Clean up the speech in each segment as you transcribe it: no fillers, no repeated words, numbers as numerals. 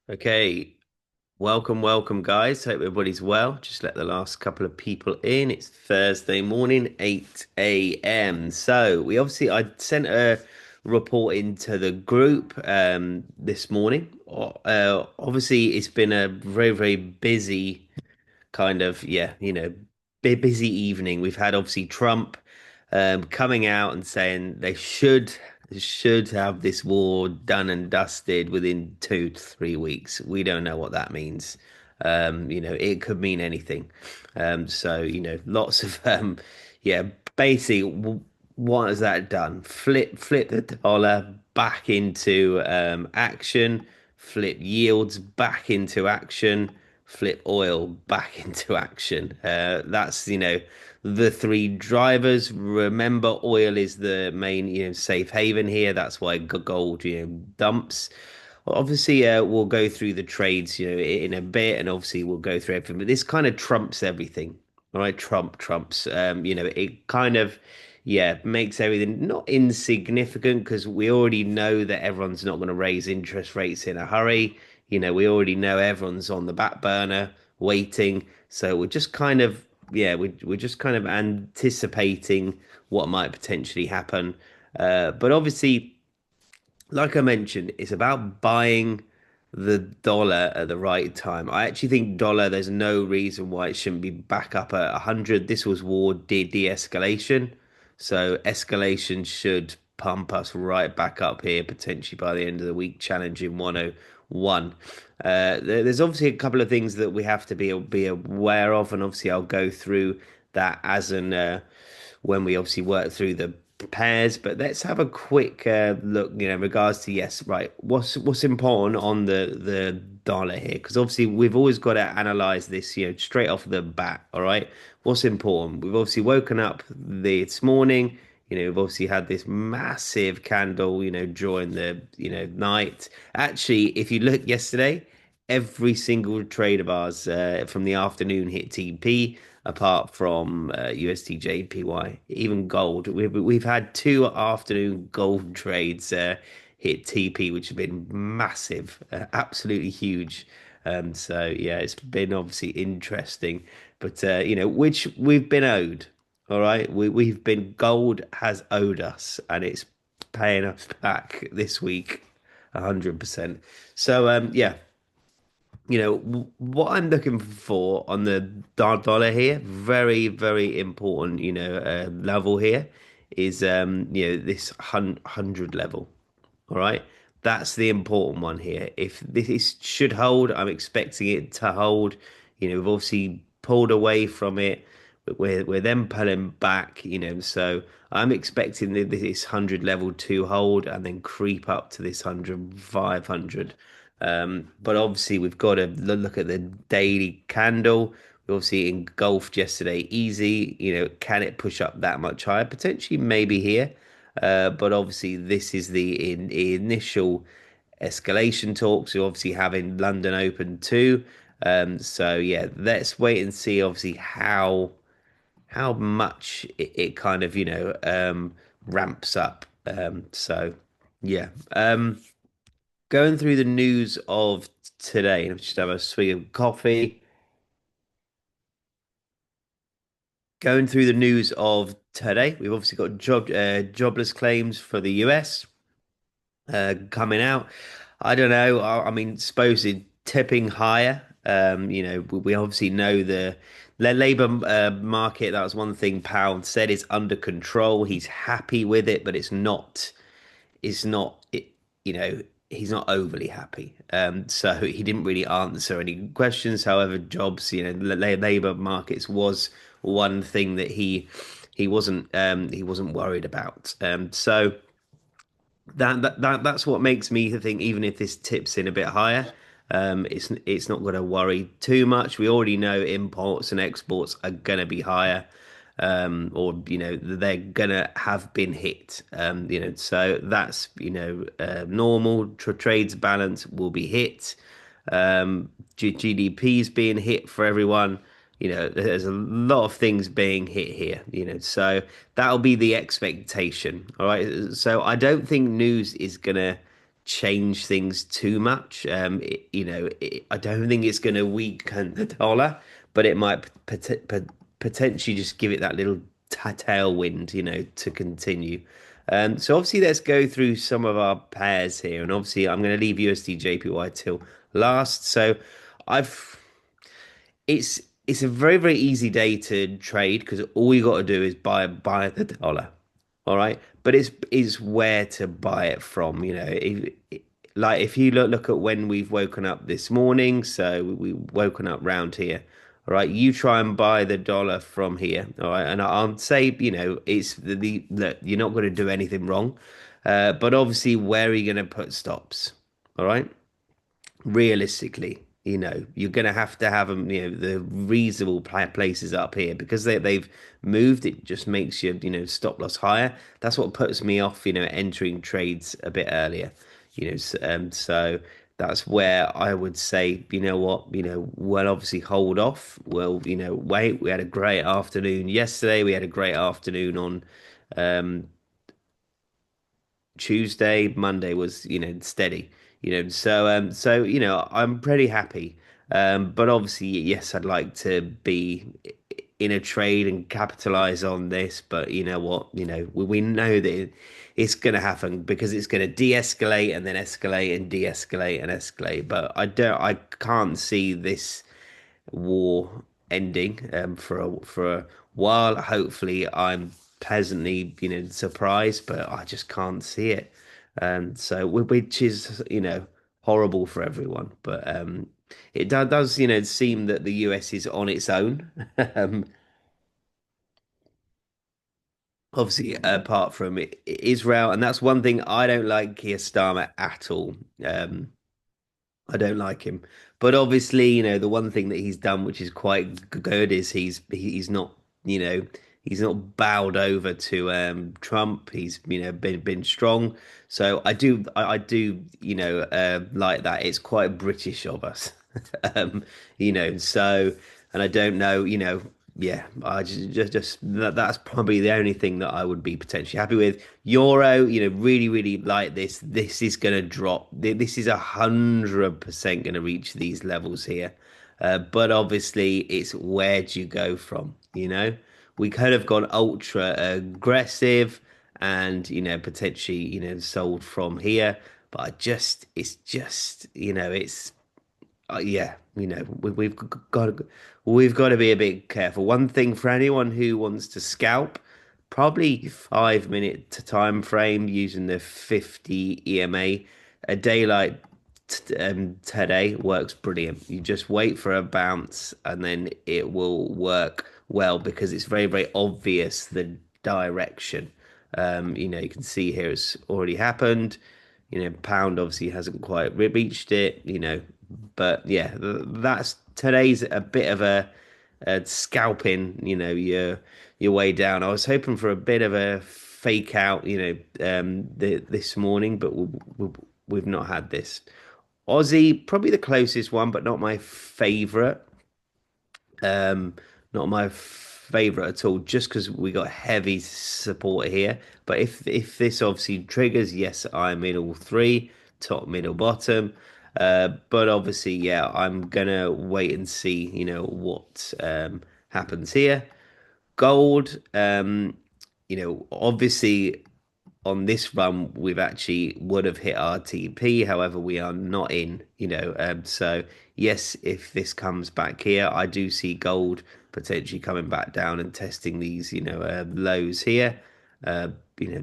Okay, welcome, guys. Hope everybody's well. Just let the last couple of people in. It's Thursday morning, 8 a.m. So I sent a report into the group this morning. Obviously, it's been a very busy kind of busy evening. We've had obviously Trump coming out and saying they should have this war done and dusted within 2 to 3 weeks. We don't know what that means. It could mean anything. Lots of yeah, basically, what has that done? Flip the dollar back into action, flip yields back into action, flip oil back into action. That's the three drivers. Remember, oil is the main safe haven here. That's why gold dumps. Obviously, we'll go through the trades, in a bit, and obviously we'll go through everything. But this kind of trumps everything. All right, trumps. It kind of, yeah, makes everything not insignificant because we already know that everyone's not going to raise interest rates in a hurry. We already know everyone's on the back burner waiting. So we're just kind of, yeah, we're just kind of anticipating what might potentially happen. But obviously, like I mentioned, it's about buying the dollar at the right time. I actually think dollar, there's no reason why it shouldn't be back up at 100. This was war de-escalation. So escalation should pump us right back up here, potentially by the end of the week, challenging 101. There's obviously a couple of things that we have to be aware of, and obviously I'll go through that as an when we obviously work through the pairs. But let's have a quick look, in regards to yes, right. What's important on the dollar here? Because obviously we've always got to analyze this, straight off the bat. All right, what's important? We've obviously woken up this morning. We've obviously had this massive candle, during the night. Actually, if you look yesterday, every single trade of ours from the afternoon hit TP apart from USDJPY, even gold. We've had two afternoon gold trades hit TP, which have been massive, absolutely huge. So yeah, it's been obviously interesting, but which we've been owed. All right, we've been gold has owed us, and it's paying us back this week, 100%. So yeah, what I'm looking for on the dollar here, very important, level here is this 100 level. All right, that's the important one here. If this should hold, I'm expecting it to hold. We've obviously pulled away from it, but we're then pulling back. So I'm expecting this 100 level to hold and then creep up to this 100, 500. But obviously we've got to look at the daily candle. We obviously engulfed yesterday easy. Can it push up that much higher? Potentially, maybe here. But obviously, this is the initial escalation talks. We obviously have in London Open too. So yeah, let's wait and see. Obviously, how much it kind of ramps up. So yeah. Going through the news of today. Let me just have a swig of coffee. Going through the news of today, we've obviously got jobless claims for the US coming out. I don't know. I mean, supposed tipping higher. We obviously know the labor market. That was one thing Powell said is under control. He's happy with it, but it's not he's not overly happy. So he didn't really answer any questions. However, jobs, the labor markets was one thing that he wasn't worried about. So that's what makes me think even if this tips in a bit higher, it's not going to worry too much. We already know imports and exports are going to be higher, or they're gonna have been hit. So that's normal. Trades balance will be hit. GDP is being hit for everyone. There's a lot of things being hit here. So that'll be the expectation. All right. So I don't think news is gonna change things too much. I don't think it's going to weaken the dollar, but it might potentially just give it that little tailwind, to continue. So obviously, let's go through some of our pairs here, and obviously, I'm going to leave USDJPY till last. So I've it's a very very easy day to trade because all you got to do is buy the dollar. All right, but it's where to buy it from. Like if you look at when we've woken up this morning, so we woken up round here. All right, you try and buy the dollar from here. All right, and I'll say, it's look, you're not going to do anything wrong, but obviously, where are you going to put stops? All right, realistically, you're going to have them, the reasonable places up here because they've moved. It just makes your, stop loss higher. That's what puts me off, entering trades a bit earlier, so that's where I would say, well, obviously hold off. Well, wait, we had a great afternoon yesterday. We had a great afternoon on um, Tuesday, Monday was, steady, so I'm pretty happy. But obviously, yes, I'd like to be in a trade and capitalize on this, but you know what, we know that it's going to happen because it's going to de-escalate and then escalate and de-escalate and escalate. But I can't see this war ending for a while. Hopefully, I'm pleasantly, surprised, but I just can't see it. So which is, horrible for everyone. But it does, seem that the US is on its own. um, Obviously, apart from Israel, and that's one thing I don't like Keir Starmer at all. I don't like him. But obviously, the one thing that he's done, which is quite good, is he's not, you know, he's not bowed over to Trump. He's, been strong. So I do, like that. It's quite British of us, um, So, and I don't know, yeah, I just that's probably the only thing that I would be potentially happy with. Euro, really, really like this. This is going to drop. This is 100% going to reach these levels here. But obviously, it's where do you go from? We could have gone ultra aggressive and potentially sold from here. But it's just yeah, we've got to be a bit careful. One thing for anyone who wants to scalp, probably 5 minute time frame using the 50 EMA. A day like today works brilliant. You just wait for a bounce and then it will work well because it's very, very obvious the direction. You can see here it's already happened. Pound obviously hasn't quite reached it, but yeah, that's today's a bit of a scalping, your way down. I was hoping for a bit of a fake out, this morning, but we've not had this. Aussie, probably the closest one, but not my favorite. Um, Not my favorite at all, just because we got heavy support here. But if this obviously triggers, yes, I'm in all three, top, middle, bottom. But obviously, yeah, I'm gonna wait and see, what happens here. Gold, obviously on this run, we've actually would have hit our TP. However, we are not in, so yes, if this comes back here, I do see gold potentially coming back down and testing these, lows here, uh,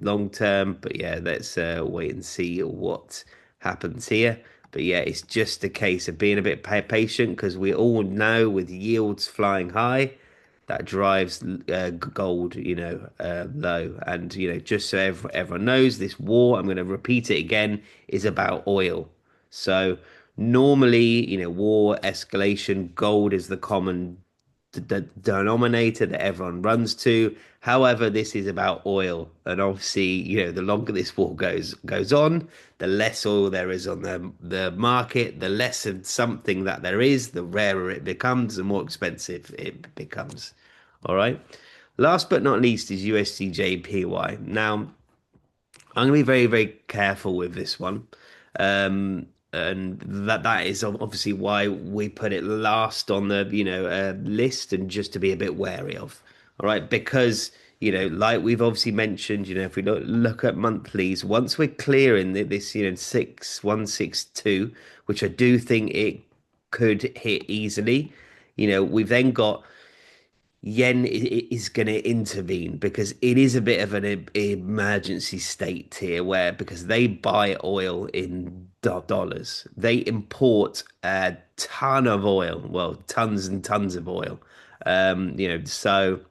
long term. But yeah, let's wait and see what happens here. But yeah, it's just a case of being a bit patient because we all know with yields flying high that drives gold, low. And just so everyone knows, this war, I'm going to repeat it again, is about oil. So normally, war escalation, gold is the common denominator that everyone runs to. However, this is about oil, and obviously, the longer this war goes on, the less oil there is on the market, the less of something that there is, the rarer it becomes, the more expensive it becomes. All right. Last but not least is USDJPY. Now, I'm going to be very, very careful with this one. And that is obviously why we put it last on the list, and just to be a bit wary of. All right, because like we've obviously mentioned, if we look at monthlies, once we're clearing this, 6162, which I do think it could hit easily, we've then got yen is going to intervene because it is a bit of an emergency state here, where because they buy oil in dollars, they import a ton of oil, well, tons and tons of oil. So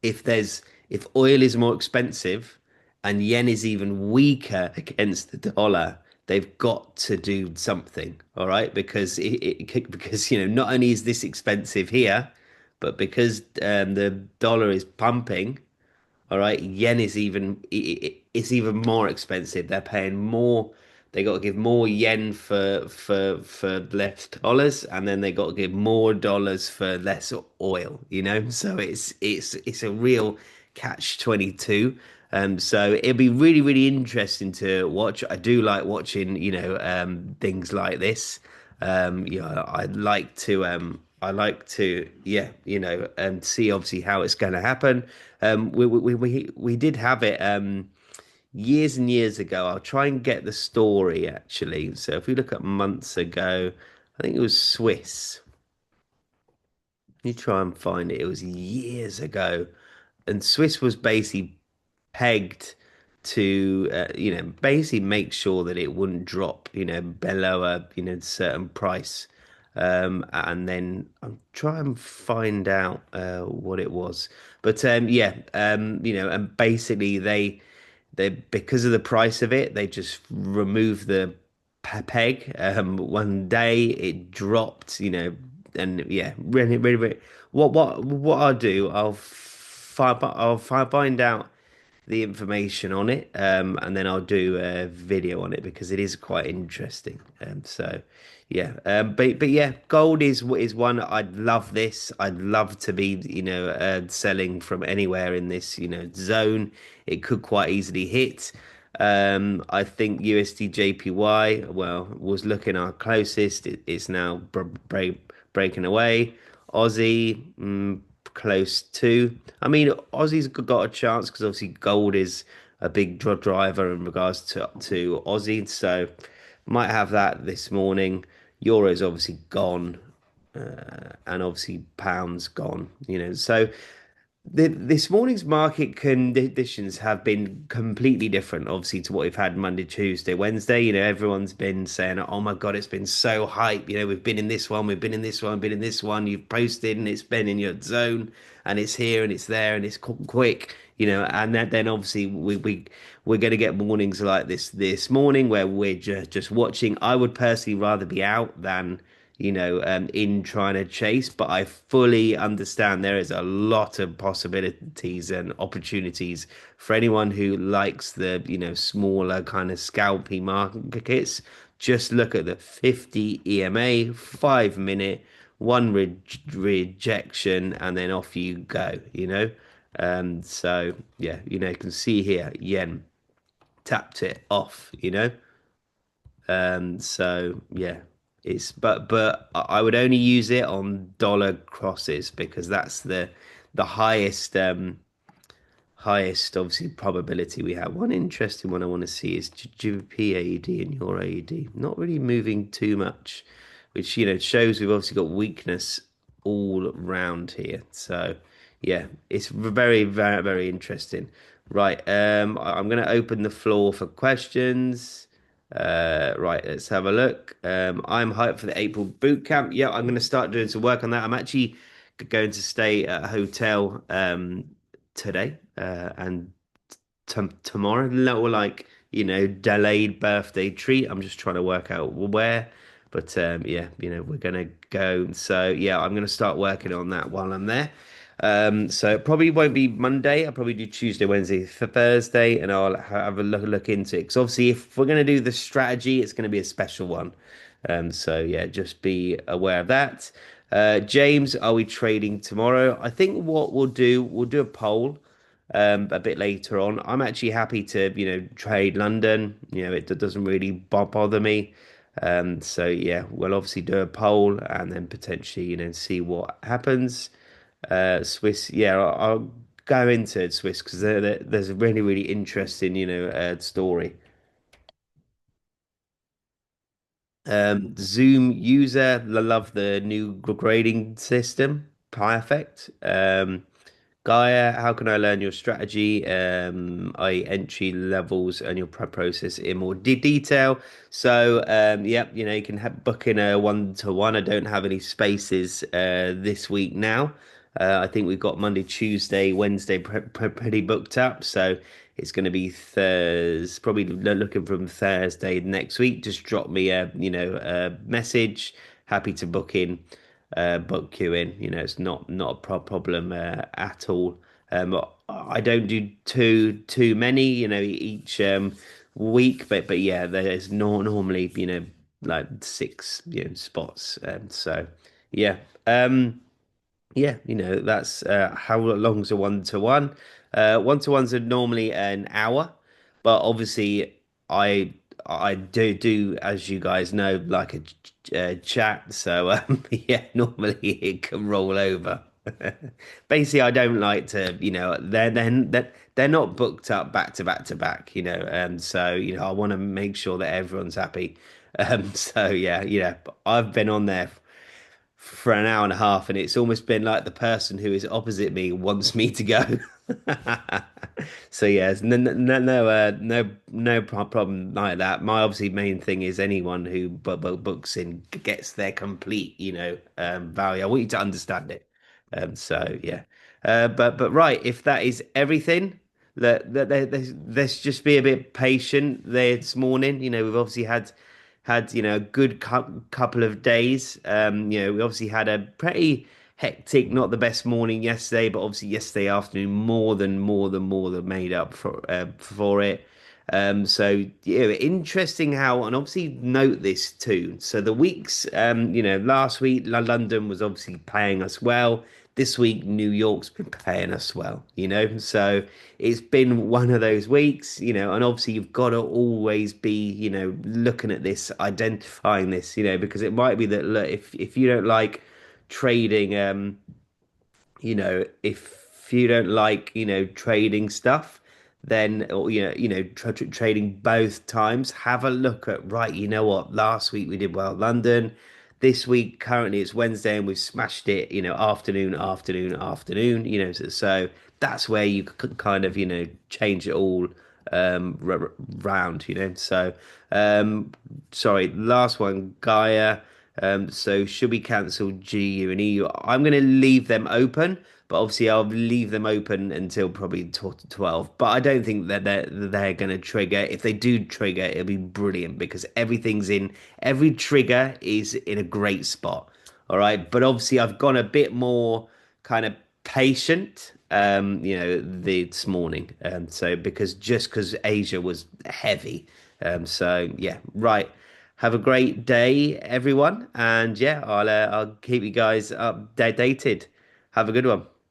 if oil is more expensive and yen is even weaker against the dollar, they've got to do something, all right? Because not only is this expensive here, but because the dollar is pumping, all right, yen is it's even more expensive. They're paying more. They got to give more yen for less dollars, and then they got to give more dollars for less oil. So it's a real catch 22. So it'll be really really interesting to watch. I do like watching things like this. I like to yeah, see obviously how it's going to happen. We did have it years and years ago. I'll try and get the story actually. So if we look at months ago, I think it was Swiss. You try and find it. It was years ago, and Swiss was basically pegged to basically make sure that it wouldn't drop below a certain price. And then I'll try and find out what it was. But yeah, and basically they because of the price of it, they just removed the peg. One day it dropped, and yeah, really, really, really. What I'll do, find out the information on it, and then I'll do a video on it because it is quite interesting. So yeah, but yeah, gold is one. I'd love this. I'd love to be selling from anywhere in this zone. It could quite easily hit. I think USDJPY, well, was looking our closest. It's now breaking away. Aussie, close to. I mean, Aussie's got a chance because obviously gold is a big driver in regards to Aussie. So might have that this morning. Euro's obviously gone, and obviously pounds gone. So this morning's market conditions have been completely different, obviously, to what we've had Monday, Tuesday, Wednesday. Everyone's been saying, "Oh my God, it's been so hype." We've been in this one, we've been in this one, been in this one. You've posted, and it's been in your zone, and it's here, and it's there, and it's quick. And then obviously we're going to get mornings like this morning where we're just watching. I would personally rather be out than in trying to chase, but I fully understand there is a lot of possibilities and opportunities for anyone who likes the, smaller kind of scalpy markets. Just look at the 50 EMA, 5 minute, one rejection, and then off you go. So yeah, you can see here, yen tapped it off. So yeah, but I would only use it on dollar crosses because that's the highest obviously probability we have. One interesting one I want to see is GBP AED and your AED. Not really moving too much, which shows we've obviously got weakness all round here. So yeah, it's very, very, very interesting. Right, I'm going to open the floor for questions. Right, let's have a look. I'm hyped for the April boot camp. Yeah, I'm going to start doing some work on that. I'm actually going to stay at a hotel today and tomorrow. A little like delayed birthday treat. I'm just trying to work out where, but yeah, we're gonna go. So yeah, I'm gonna start working on that while I'm there. So it probably won't be Monday. I'll probably do Tuesday, Wednesday, for Thursday, and I'll have a look into it. Because obviously, if we're gonna do the strategy, it's gonna be a special one. So yeah, just be aware of that. James, are we trading tomorrow? I think what we'll do a poll. a bit later on. I'm actually happy to, trade London. It doesn't really bother me. So yeah, we'll obviously do a poll and then potentially, see what happens. Swiss, yeah, I'll go into Swiss because there's a really, really interesting, story. Zoom user, love the new grading system. Perfect. Gaia, how can I learn your strategy, entry levels and your process in more detail? So, yep, you can book in a one-to-one. I don't have any spaces this week now. I think we've got Monday, Tuesday, Wednesday pretty booked up. So it's going to be Thursday, probably looking from Thursday next week. Just drop me a message. Happy to book you in. It's not a problem at all. I don't do too many, each week, but yeah, there's no normally like six spots. So yeah. Yeah, that's how long's a one-to-one. One-to-ones are normally an hour, but obviously I I do as you guys know like a chat, so yeah, normally it can roll over. Basically, I don't like to, they're not booked up back to back to back, so I want to make sure that everyone's happy. So yeah, I've been on there for an hour and a half, and it's almost been like the person who is opposite me wants me to go. So yeah, it's no problem like that. My obviously main thing is anyone who books in gets their complete, value. I want you to understand it. So yeah, but right, if that is everything, let's just be a bit patient this morning. We've obviously had a good couple of days. We obviously had a pretty hectic, not the best morning yesterday, but obviously yesterday afternoon more than made up for it. So yeah, interesting how, and obviously note this too. So the weeks, last week London was obviously paying us well. This week New York's been paying us well, so it's been one of those weeks, and obviously you've got to always be, looking at this, identifying this, because it might be that look, if you don't like trading, if you don't like, trading stuff, then or trading both times, have a look at right. You know what? Last week we did well, London. This week, currently it's Wednesday, and we've smashed it. Afternoon. So that's where you could kind of change it all round. So sorry, last one, Gaia. So should we cancel GU and EU? I'm going to leave them open, but obviously I'll leave them open until probably 12. But I don't think that they're going to trigger. If they do trigger, it'll be brilliant because every trigger is in a great spot. All right, but obviously I've gone a bit more kind of patient, this morning. So because Asia was heavy. So yeah, right. Have a great day, everyone, and yeah, I'll keep you guys updated. Have a good one.